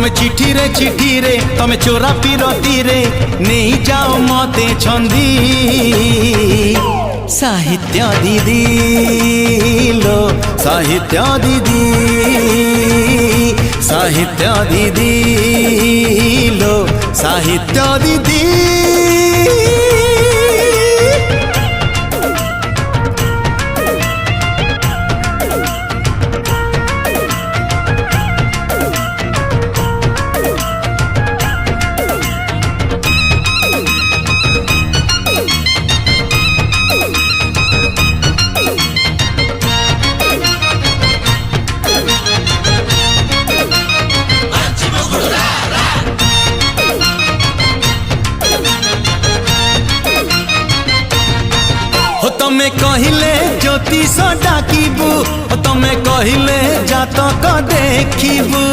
तमे चिठी रे तमे चोरा पिरती रे नहीं जाओ मते छंदी साहित्य दीदी लो साहित्य दीदी साहित्य दीदी लो साहित्य दीदी। तमे कहिले ज्योतिष डाकिबू तमे कहिले जातक देखिबू